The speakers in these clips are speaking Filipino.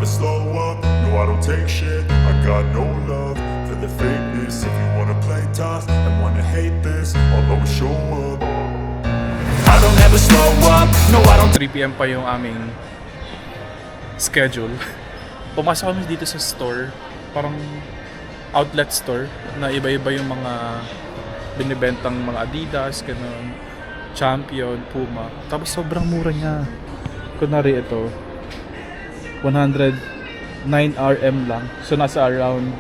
slow up, no I don't take shit. I got no love for the fakeness. If you wanna play tough and wanna hate this, I'll always show up. I don't ever slow up, no I don't 3 PM pa yung aming schedule. Pumasok kami dito sa store, parang outlet store na iba-iba yung mga binibentang mga Adidas, ganun, Champion, Puma. Tapos sobrang mura niya. Kunwari ito, 109 RM lang. So nasa around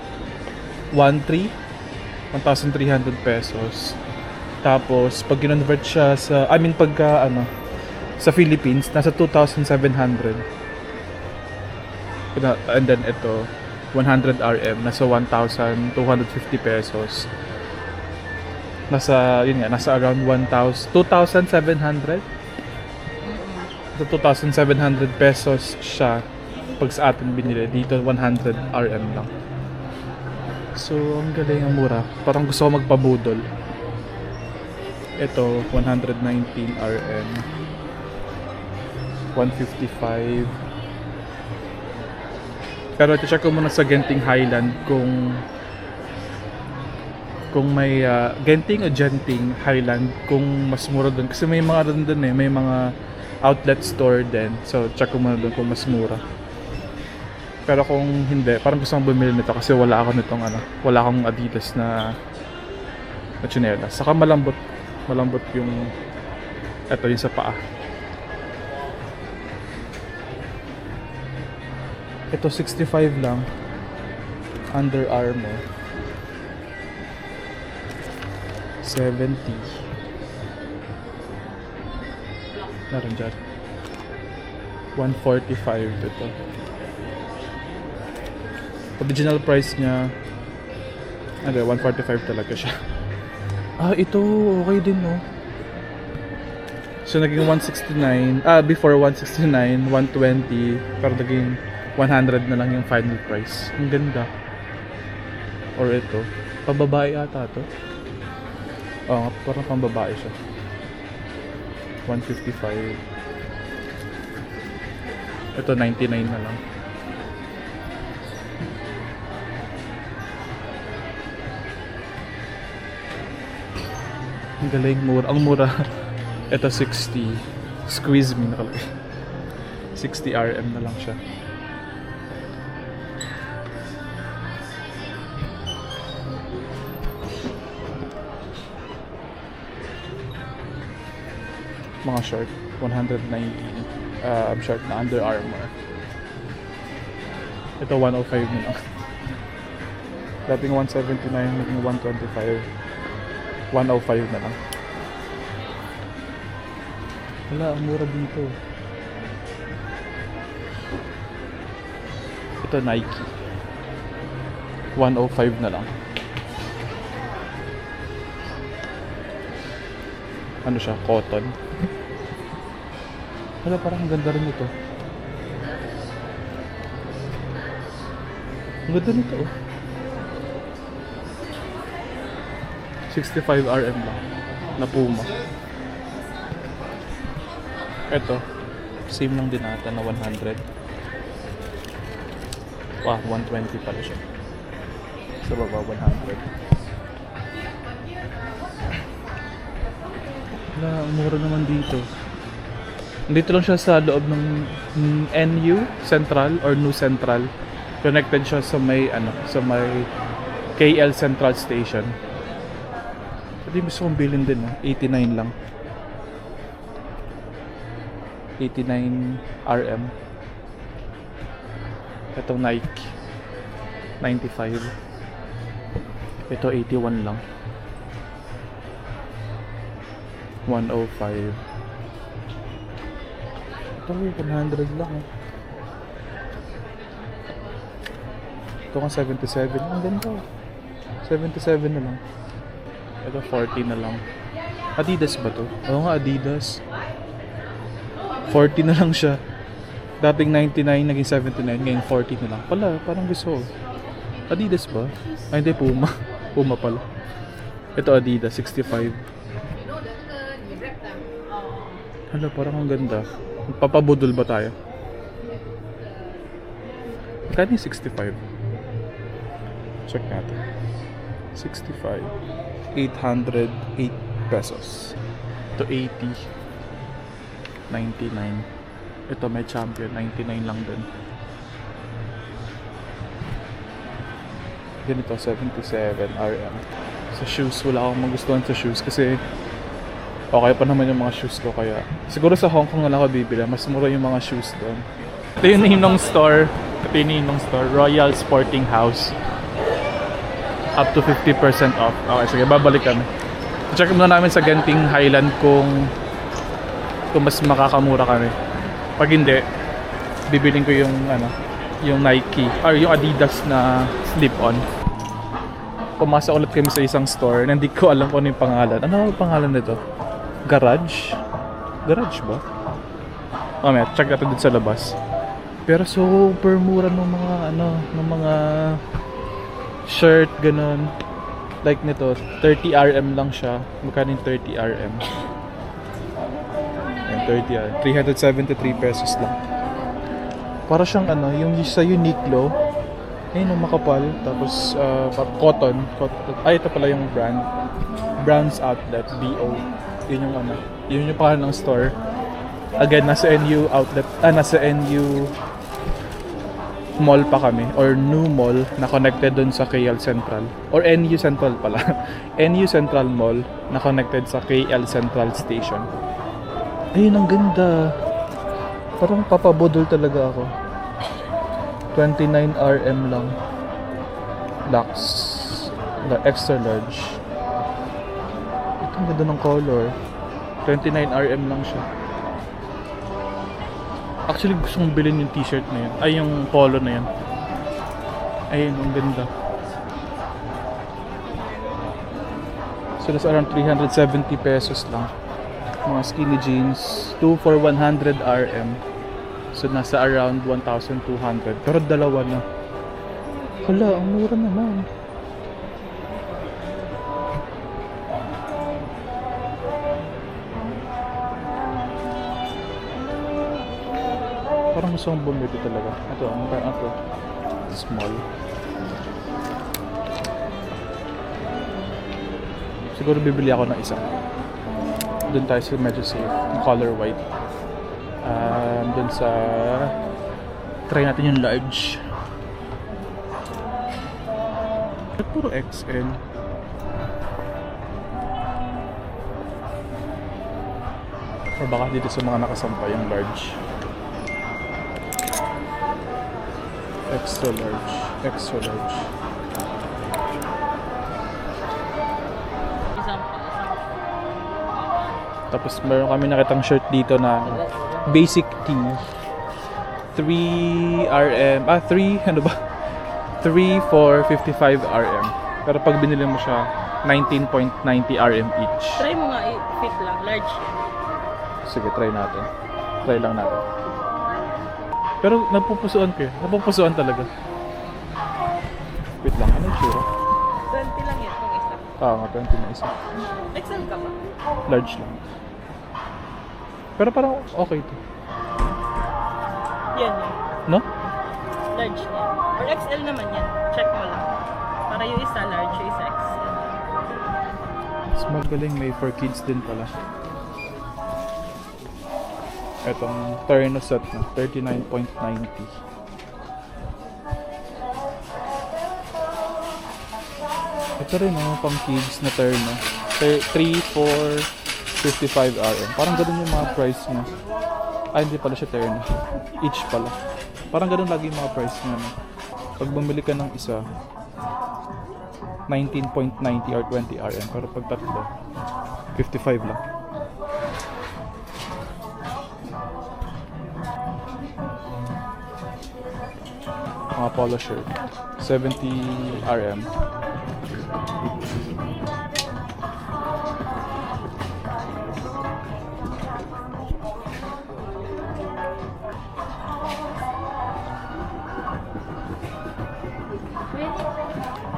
1,300 pesos. Tapos pag kinonvert siya sa pagka sa Philippines nasa 2,700. And then ito 100 RM nasa 1,250 pesos. Nasa around 2,700. So 2,700 pesos siya pag sa atin binili. Dito 100 RM lang. So ang galing, ang mura. Parang gusto ko magpabudol. Ito 119 RM, 155. Pero check ko muna sa Genting Highland kung may Genting o Genting Highland kung mas mura doon, kasi may mga doon may mga outlet store din. So check ko muna doon kung mas mura. Pero kung hindi, parang gusto kong bumili nito kasi wala akong Adidas na tsinelas. Saka malambot yung yung sa paa. Ito 65 lang, Under Armour 70. Meron dyan 145 ito. Original price niya 145 talaga siya. Ito okay din, no? So naging 169, before 169, 120, pero naging 100 na lang yung final price. Ang ganda. Or ito, pambabae ata to. Oo, parang pambabae siya. 155. Ito 99 na lang. Ang galing, mura. Ang mura. Ito 60. Squeeze me nakalagay. 60 RM na lang siya. Mga short 190 short na Under Armour. Ito 105 na lang. Dating 179, naging 125. 105 na lang. Wala, ang mura dito. Ito Nike 105 na lang. Ano siya? Cotton. Wala, parang ang ganda rin ito. Ang ganda nito, oh. 65 RM lang na Puma. Ito same lang din ata na 100. 120 pala siya. Sa baba 100. Wala, mura naman dito. Dito lang siya sa loob ng NU Central or New Central. Connected siya sa may KL Central Station. Pwede gusto kong bilhin din, 89 lang. 89 RM. Itong Nike 95. Ito 81 lang. 105. Ito 100 lang. Ito kang 77. Ang ganda. 77 na lang. Ito 40 na lang. Adidas ba to? Oo nga, Adidas. 40 na lang siya. Dating 99, naging 79, ngayon 40 na lang. Parang gusto ko. Adidas ba? Ay, hindi, Puma. Puma pala. Ito Adidas, 65. Hala, parang ang ganda. Papabudol ba tayo? Magkano yung 65? Check natin. 65. 808 pesos. To 80. 99. Ito may champion. 99 lang din. Ganito, 77 RM. Sa shoes, wala akong magustuhan sa shoes kasi okay pa naman yung mga shoes ko, kaya siguro sa Hong Kong na lang ako bibili. Mas mura yung mga shoes doon. Ito yung name ng store. Ito yung name ng store. Royal Sporting House. Up to 50% off. Okay, sige, babalik kami. Check muna namin sa Genting Highland kung mas makakamura kami. Pag hindi, bibiling ko yung yung Nike or yung Adidas na slip-on. Pumasok ulit kami sa isang store na hindi ko alam kung ano yung pangalan. Ano ang pangalan nito? Garage? Garage ba? Mamaya, check natin dito sa labas. Pero super mura ng mga ng mga shirt, ganun. Like nito, 30 RM lang siya. Magkano yung 30 RM? Ayan, 30 RM. 373 pesos lang. Para siyang yung sa Uniqlo. Ayun, makapal. Tapos, cotton. Ay, ito pala yung brand. Brands Outlet, BO. Yun yung yun yung pangalan ng store. Again, nasa NU outlet, nasa NU mall pa kami, or new mall na connected dun sa KL Central, or NU Central pala. NU Central Mall na connected sa KL Central Station. Ayun, ang ganda. Parang papabudol talaga ako. 29 RM lang. Lux. Extra large. Ito, ang ganda ng color. 29 RM lang siya. Actually, gusto kong bilhin yung t-shirt na yun. Ay, yung polo na yun. Ayun, ang ganda. So, that's around 370 pesos lang. Mga skinny jeans. 2 for 100 RM. So, nasa around 1,200. Pero dalawa na. Hala, ang mura naman. Parang gusto kong bumili talaga. Ito. Small. Siguro bibili ako ng isa. Doon tayo sa medyo safe. Yung color white. Doon sa... Try natin yung large. At puro XL. Or baka dito sa mga nakasampay yung large. Extra large. Tapos meron kami nakitang shirt dito na basic tee. 3 RM. 3 for 55 RM. Pero pag binili mo siya, 19.90 RM each. Try mo nga i-fit lang, large. Sige, try natin. Try lang natin. Pero napupusuan ko eh. Napupusuan talaga. Wait lang, ano yung tsura? 20 lang yan kung isa. Nga, 20 na isa. XL ka ba? Large lang. Pero parang okay to. Yan. No? Large yan. Or XL naman yan. Check mo lang. Para yung isa large, yung isa XL. Mas magaling, may for kids din pala. Etong Terno set na, 39.90. Ito rin pang kids na Terno. 3 for 55 RM. Parang ganun yung mga price niya. Hindi pala siya Terno. Each pala. Parang ganun lagi yung mga price niya. Pag bumili ka ng isa, 19.90 or 20 RM. Pero pag tatlo, 55 lang. Mga polo shirt, 70 RM.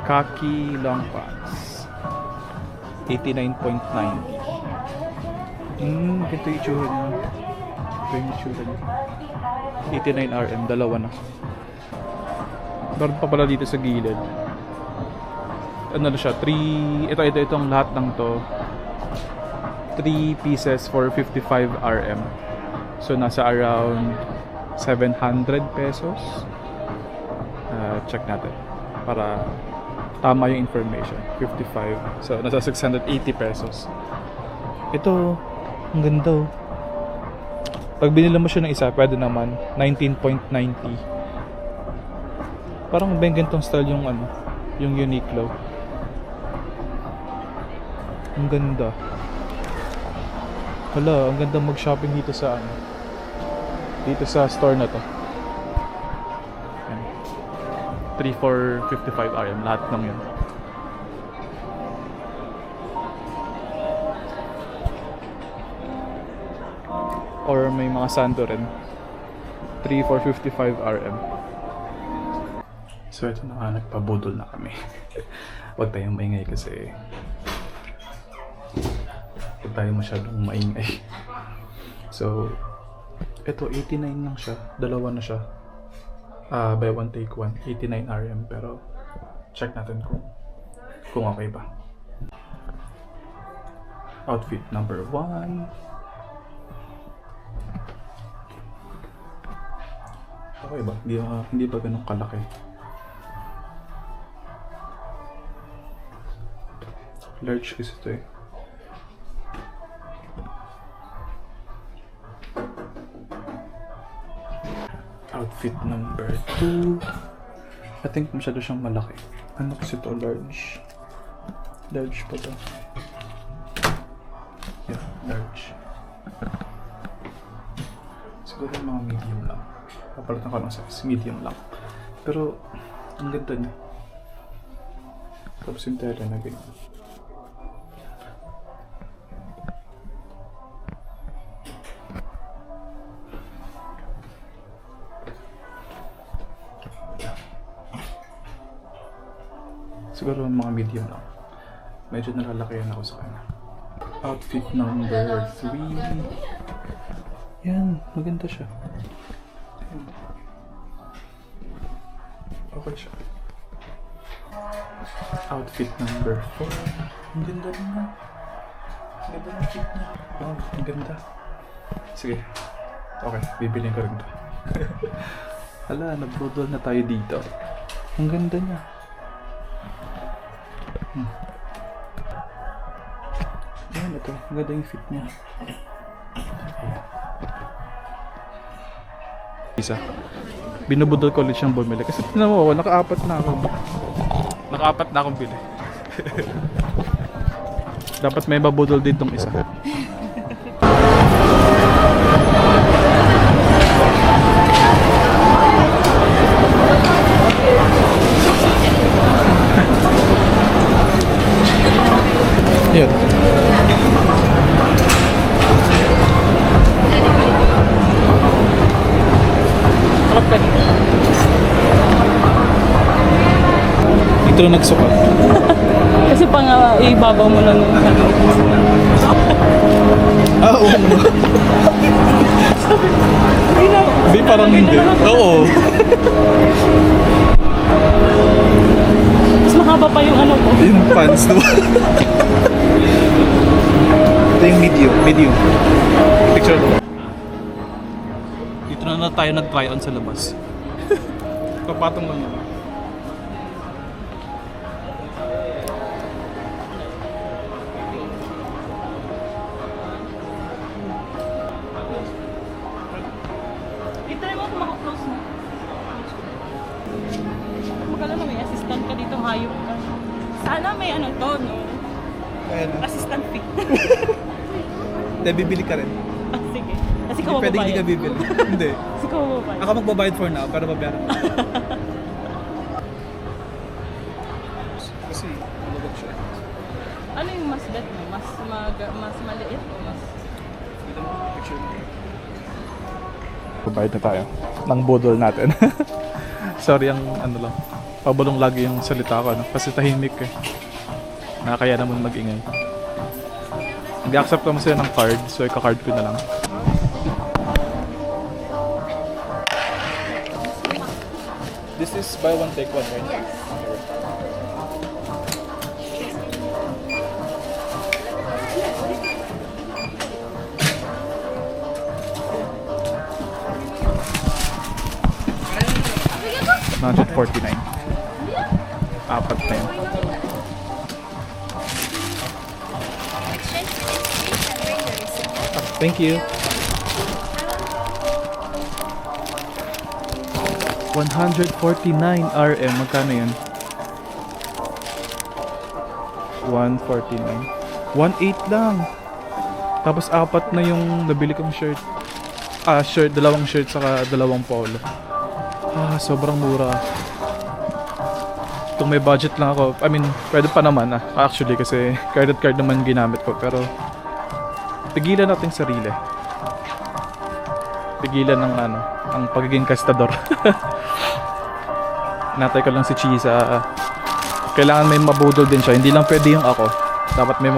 Khaki long pants, 89.90. Ganito yung itsura niya. Ito yung itsura niya. 89 RM, dalawa na. Meron pa pala dito sa gilid. Ano na siya? 3... Itong lahat ng to. 3 pieces for 55 RM. So, nasa around 700 pesos. Check natin. Para tama yung information. 55. So, nasa 680 pesos. Ito, ang ganda oh. Pag binila mo siya ng isa, pwede naman 19.90. Parang bang ganitong style yung ano, yung Uniqlo. Ang ganda. Hala, ang ganda mag-shopping dito sa ano. Dito sa store na to. Ayan. 3 for 55 RM, lahat ng yun. Or may mga sando rin. 3 for 55 RM. So ito na nga, nagpabudol na kami. Huwag tayong maingay kasi huwag tayong masyadong maingay. So ito 89 lang siya. Dalawa na siya. Buy one take one. 89 RM. Pero check natin kung okay ba. Outfit number 1. Okay ba? Hindi ba ganun kalaki? Large kasi ito eh. Outfit number 2. I think masyado siyang malaki. Ano kasi ito? Large. Large pa to. Yeah, large. Siguro mga medium lang. Papalitan ko ng size. Medium lang. Pero, ang ganda niya. Tapos yung tela na ganyan. Siguro mga medium lang. Medyo nalalakayan ako sa kanya. Outfit number 3. Yan, maganda siya. Okay siya. Outfit number 4. Ang ganda rin na. Ang ganda ng fit niya. Oh, ang ganda. Sige. Okay, bibilin ko rin ito. Hala, nabudol na tayo dito. Ang ganda niya. Ayan, ito. Ang ganda yung fit niya. Isa. Binubudol ko ulit siyang bumili. Kasi tinan mo, naka-apat na ako. Naka-apat na akong bili. Dapat may babudol din tong isa. Yan. Ito na nagsukat. Kasi pang ibabaw mo lang yung ano. Oo. Hindi, parang hindi. Oo. Mas mahaba pa yung ano ko. Yung pants, no? Ito yung medium. Picture ko. Dito na tayo nag-try on sa labas. Papatong lang naman. I-try mo kung maka-close mo. Magkala na may assistant ka dito, hayop ka. Sana may ano to, no? Ayan. Assistant fee. Hindi, bibili ka rin. Ah, sige. Kasi ikaw Pwede hindi ka mababayad. bibili. Hindi. Kasi ikaw mababayad. Ako magbabayad for now, pero babayaran ko. Kasi, malabog siya. Ano yung mas bet mo? Mas maliit o mas... Dito mo, picture mo. Babayad na tayo ng budol natin. Sorry, ang ano lang. Pabulong lagi yung salita ko, no? Kasi tahimik eh. Nakakaya naman mag-ingay. Nag-accept naman sila ng card, so ika-card ko na lang. This is buy one take one, right? Yes. $149. Apat na yun. Exchange and bring the receipt. Thank you. 149 RM. Magkano yun? 149. 1.8 lang. Tapos apat na yung nabili kong shirt. Shirt, dalawang shirt saka dalawang polo. Sobrang mura. Kung may budget lang ako, I mean, pwede pa naman actually kasi credit card naman ginamit ko, pero pigilan natin sarili. Pigilan ng ang pagiging kastador. Natay ko lang si Chisa. Kailangan may mabudol din siya. Hindi lang pwede yung ako. Dapat may